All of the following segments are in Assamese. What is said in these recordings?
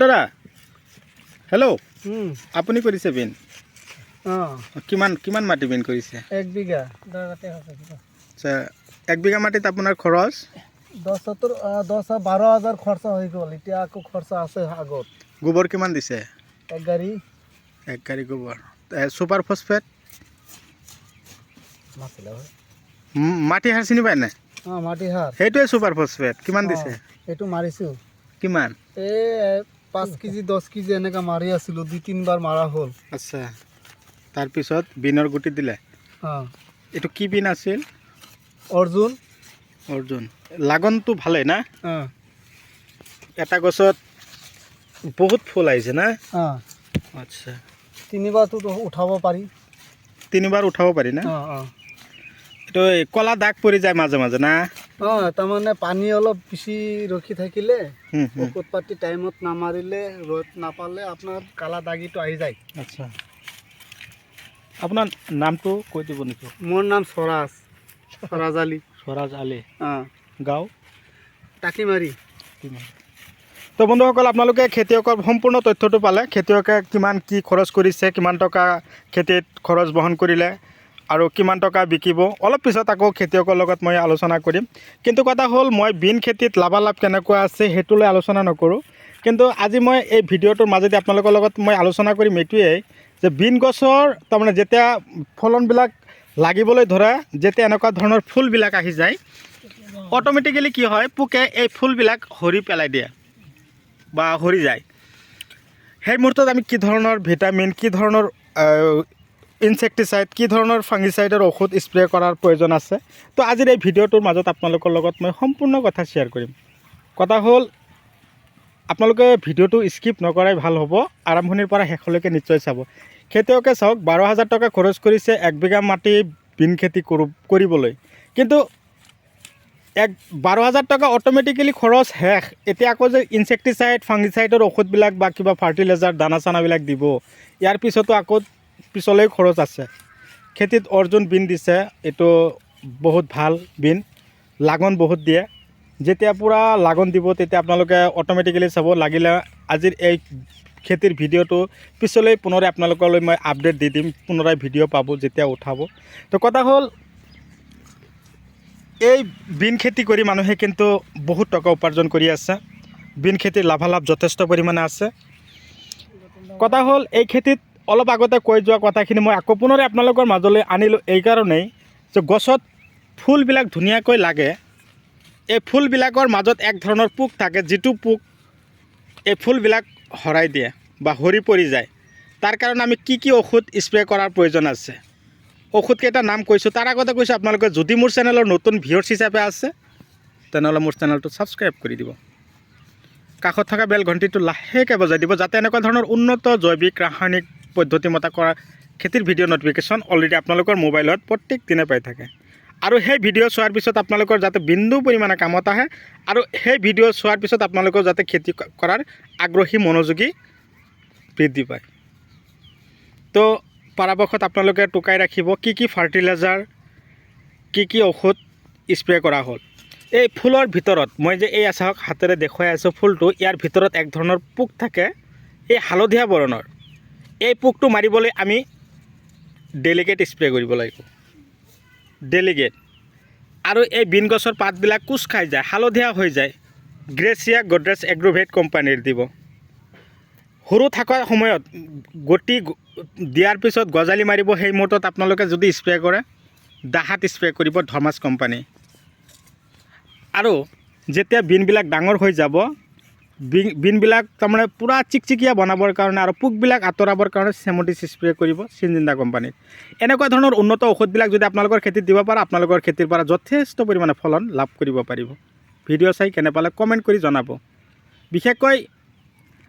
দাদা হেল্ল' আপুনি কৰিছে বিন কিমান মাটি বিন কৰিছে 1 বিঘা আচ্ছা 1 বিঘা মাটিত আপোনাৰ খৰচ 10-12,000 খৰচা হৈ গ'ল এতিয়া আকৌ খৰচা আছে আগত গোবৰ কিমান দিছে এক গাড়ী গোবৰ সুপাৰ ফসফেট মাটি সাৰ চিনি পায় নাই মাটি সাৰ সেইটোৱে সুপাৰ ফসফেট কিমান দিছে এইটো মাৰিছো কিমান এই 5 কেজি 10 কেজি এনেকা মাৰি আছিলো 2-3 বাৰ মাৰা হ'ল আচ্ছা তাৰপিছত বিনৰ গুটি দিলে এইটো কি বিন আছিল অৰ্জুন লাগনটো ভালে না এটা গছত বহুত ফুল আহিছে না আচ্ছা তিনিবাৰটো উঠাব পাৰি না এইটো কলা দাগ পৰি যায় মাজে মাজে না তাৰমানে পানী অলপ বেছি ৰখি থাকিলে ঔষধ পাতি টাইমত নামাৰিলে ৰ'দ নাপালে আপোনাৰ কালা দাগিটো আহি যায় আচ্ছা আপোনাৰ নামটো কৈ দিব নেকি মোৰ নাম স্বৰাজ আলী গাঁও টাকিমাৰি তো বন্ধুসকল আপোনালোকে খেতিয়কৰ সম্পূৰ্ণ তথ্যটো পালে খেতিয়কে কিমান কি খৰচ কৰিছে কিমান টকা খেতিত খৰচ বহন কৰিলে আৰু কিমান টকা বিকিব অলপ পিছত আকৌ খেতিয়কৰ লগত মই আলোচনা কৰিম কিন্তু কথা হ'ল মই বিন খেতিত লাভালাভ কেনেকুৱা আছে সেইটো লৈ আলোচনা নকৰোঁ কিন্তু আজি মই এই ভিডিঅ'টোৰ মাজেদি আপোনালোকৰ লগত মই আলোচনা কৰিম এইটোৱেই যে বিন গছৰ তাৰমানে যেতিয়া ফলনবিলাক লাগিবলৈ ধৰে যেতিয়া এনেকুৱা ধৰণৰ ফুলবিলাক আহি যায় অট'মেটিকেলি কি হয় পোকে এই ফুলবিলাক হৰি পেলাই দিয়ে বা হৰি যায় সেই মুহূৰ্তত আমি কি ধৰণৰ ভিটামিন কি ধৰণৰ ইনসেক্টিসাইড কি ধৰণৰ ফাংগিসাইডৰ ঔষধ স্প্ৰে কৰাৰ প্ৰয়োজন আছে তো আজিৰ এই ভিডিঅ'টোৰ মাজত আপোনালোকৰ লগত মই সম্পূৰ্ণ কথা শ্বেয়াৰ কৰিম কথা হ'ল আপোনালোকে ভিডিঅ'টো স্কিপ নকৰাই ভাল হ'ব আৰম্ভণিৰ পৰা শেষলৈকে নিশ্চয় চাব খেতিয়কে চাওক 12,000 টকা খৰচ কৰিছে 1 বিঘা মাটি বিন খেতি কৰিবলৈ কিন্তু 12,000 টকা অট'মেটিকেলি খৰচ শেষ এতিয়া আকৌ যে ইনসেক্টিসাইড ফাংগিসাইডৰ ঔষধবিলাক বা কিবা ফাৰ্টিলাইজাৰ দানা চানাবিলাক দিব ইয়াৰ পিছতো আকৌ পিছলৈ খৰচ আছে খেতিত অৰ্জুন বিন দিছে এইটো বহুত ভাল বিন লাগন বহুত দিয়ে যেতিয়া পূৰা লাগন দিব তেতিয়া আপোনালোকে অট'মেটিকেলি চাব লাগিলে আজিৰ এই খেতিৰ ভিডিঅ'টো পিছলৈ পুনৰাই আপোনালোকলৈ মই আপডেট দি দিম পুনৰাই ভিডিঅ' পাব যেতিয়া উঠাব তো কথা হ'ল এই বিন খেতি কৰি মানুহে কিন্তু বহুত টকা উপাৰ্জন কৰি আছে বিন খেতিৰ লাভালাভ যথেষ্ট পৰিমাণে আছে কথা হ'ল এই খেতিত অলপ আগতে কৈ যোৱা কথাখিনি মই আকৌ পুনৰাই আপোনালোকৰ মাজলৈ আনিলোঁ এই কাৰণেই যে গছত ফুলবিলাক ধুনীয়াকৈ লাগে এই ফুলবিলাকৰ মাজত এক ধৰণৰ পোক থাকে যিটো পোক এই ফুলবিলাক হৰাই দিয়ে বা হৰি পৰি যায় তাৰ কাৰণে আমি কি ঔষধ স্প্ৰে কৰাৰ প্ৰয়োজন আছে ঔষধকেইটা নাম কৈছোঁ তাৰ আগতে কৈছোঁ আপোনালোকে যদি মোৰ চেনেলৰ নতুন ভিউৱাৰ্ছ হিচাপে আছে তেনেহ'লে মোৰ চেনেলটো ছাবস্ক্ৰাইব কৰি দিব কাষত থকা বেল ঘণ্টিটো লাহেকৈ বজাই দিব যাতে এনেকুৱা ধৰণৰ উন্নত জৈৱিক ৰাসায়নিক পদ্ধতিমতে কৰা খেতিৰ ভিডিঅ' নটিফিকেশ্যন অলৰেডি আপোনালোকৰ মোবাইলত প্ৰত্যেক দিনে পাই থাকে আৰু সেই ভিডিঅ' চোৱাৰ পিছত আপোনালোকৰ যাতে বিন্দু পৰিমাণে কামত আহে আৰু সেই ভিডিঅ' চোৱাৰ পিছত আপোনালোকৰ যাতে খেতি কৰাৰ আগ্ৰহী মনোযোগী বৃদ্ধি পায় তো পৰাপক্ষত আপোনালোকে টুকাই ৰাখিব কি ফাৰ্টিলাইজাৰ কি ঔষধ স্প্ৰে কৰা হ'ল এই ফুলৰ ভিতৰত মই যে এই চাওক হাতেৰে দেখুৱাই আছোঁ ফুলটো ইয়াৰ ভিতৰত এক ধৰণৰ পোক থাকে এই হালধীয়া বৰণৰ এই পোকটো মাৰিবলৈ আমি ডেলিকেট স্প্ৰে কৰিব লাগিব ডেলিকেট আৰু এই বিন গছৰ পাতবিলাক কোচ খাই যায় হালধীয়া হৈ যায় গ্ৰেচিয়া গডৰেজ এগ্ৰোভেট কোম্পানীৰ দিব সৰু থকাৰ সময়ত গটি দিয়াৰ পিছত গজালি মাৰিব সেই মুহূৰ্তত আপোনালোকে যদি স্প্ৰে কৰে দাহাত স্প্ৰে কৰিব ধৰ্মাছ কোম্পানী আৰু যেতিয়া বিনবিলাক ডাঙৰ হৈ যাব বিনবিলাক তাৰমানে পূৰা চিকচিকীয়া বনাবৰ কাৰণে আৰু পোকবিলাক আঁতৰাবৰ কাৰণে চেমটিছ স্প্ৰে কৰিব চিনজিন্দা কোম্পানীৰ এনেকুৱা ধৰণৰ উন্নত ঔষধবিলাক যদি আপোনালোকৰ খেতিত দিব পাৰে আপোনালোকৰ খেতিৰ পৰা যথেষ্ট পৰিমাণে ফলন লাভ কৰিব পাৰিব ভিডিঅ' চাই কেনে পালে কমেণ্ট কৰি জনাব বিশেষকৈ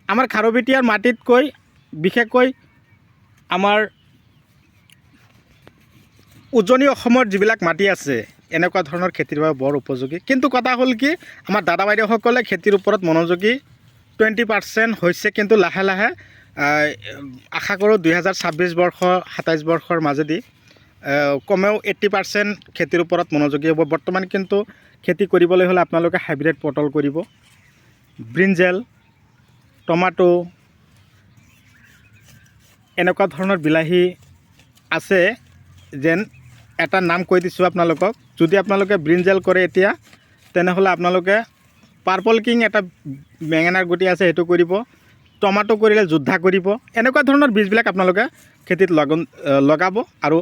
আমাৰ খাৰুপেটীয়াৰ মাটিতকৈ বিশেষকৈ আমাৰ উজনি অসমৰ যিবিলাক মাটি আছে এনেকুৱা ধৰণৰ খেতিৰ বাবে বৰ উপযোগী কিন্তু কথা হ'ল কি আমাৰ দাদা বাইদেউসকলে খেতিৰ ওপৰত মনোযোগী 20% হৈছে কিন্তু লাহে লাহে আশা কৰোঁ 2026 বৰ্ষ 27 বৰ্ষৰ মাজেদি কমেও 80% খেতিৰ ওপৰত মনোযোগী হ'ব বৰ্তমান কিন্তু খেতি কৰিবলৈ হ'লে আপোনালোকে হাইব্ৰিড পটল কৰিব ব্ৰিঞ্জেল টমাটো এনেকুৱা ধৰণৰ বিলাহী আছে যেন এটা নাম কৈ দিছোঁ আপোনালোকক। যদি আপোনালোকে ব্ৰিঞ্জাল কৰে এতিয়া তেনেহ'লে আপোনালোকে পাৰ্পল কিং এটা বেঙেনাৰ গুটি আছে সেইটো কৰিব, টমাটো কৰিলে যোদ্ধা কৰিব। এনেকুৱা ধৰণৰ বীজবিলাক আপোনালোকে খেতিত লগাব আৰু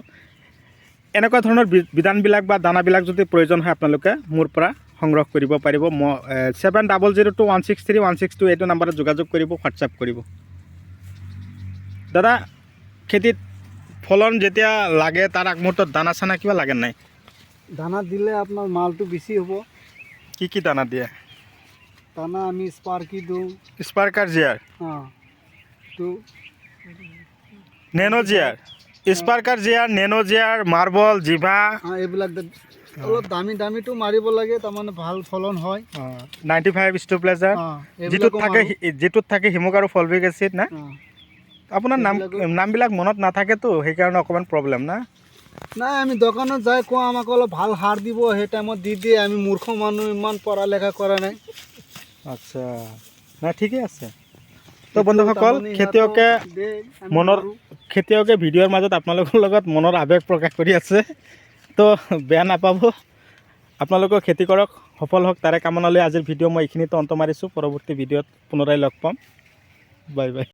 এনেকুৱা ধৰণৰ বিধানবিলাক বা দানাবিলাক যদি প্ৰয়োজন হয় আপোনালোকে মোৰ পৰা সংগ্ৰহ কৰিব পাৰিব। 7002163162 এইটো নাম্বাৰত যোগাযোগ কৰিব, হোৱাটছআপ কৰিব। দাদা খেতিত ফলন যেতিয়া লাগে তাৰ আগমুহূৰ্তত দানা চানা কিবা লাগে নাই? দানা দিলে আপোনাৰ মালটো বেছি হ'ব। কি দানা দিয়ে? দানা আমি স্পাৰ্কি দিওঁ, স্পাৰ্কাৰ জিয়াৰ, তো নেনো জিয়াৰ, স্পাৰ্কাৰ জিয়াৰ, নেনো জিয়াৰ, মাৰ্বল, জিভা, এইবিলাক অলপ দামীটো মাৰিব লাগে, তাৰমানে ভাল ফলন হয়। 95 ষ্টোপ্লেজাৰ, যিটোত থাকে হিমক আৰু ফলভিক এচিড না। আপোনাৰ নামবিলাক মনত নাথাকেতো সেইকাৰণে অকণমান প্ৰব্লেম না। নাই, আমি দোকানত যাই কওঁ আমাক অলপ ভাল সাৰ দিব, সেই টাইমত দি দিয়ে। আমি মূৰ্খ মানুহ, ইমান পঢ়া লেখা কৰা নাই। আচ্ছা, নাই ঠিকেই আছে। তো বন্ধুসকল, খেতিয়কে ভিডিঅ'ৰ মাজত আপোনালোকৰ লগত মনৰ আৱেগ প্ৰকাশ কৰি আছে, তো বেয়া নাপাব। আপোনালোকেও খেতি কৰক, সফল হওক তাৰে কামনা লৈ আজিৰ ভিডিঅ' মই এইখিনিতে অন্ত মাৰিছোঁ। পৰৱৰ্তী ভিডিঅ'ত পুনৰাই লগ পাম। Bye bye.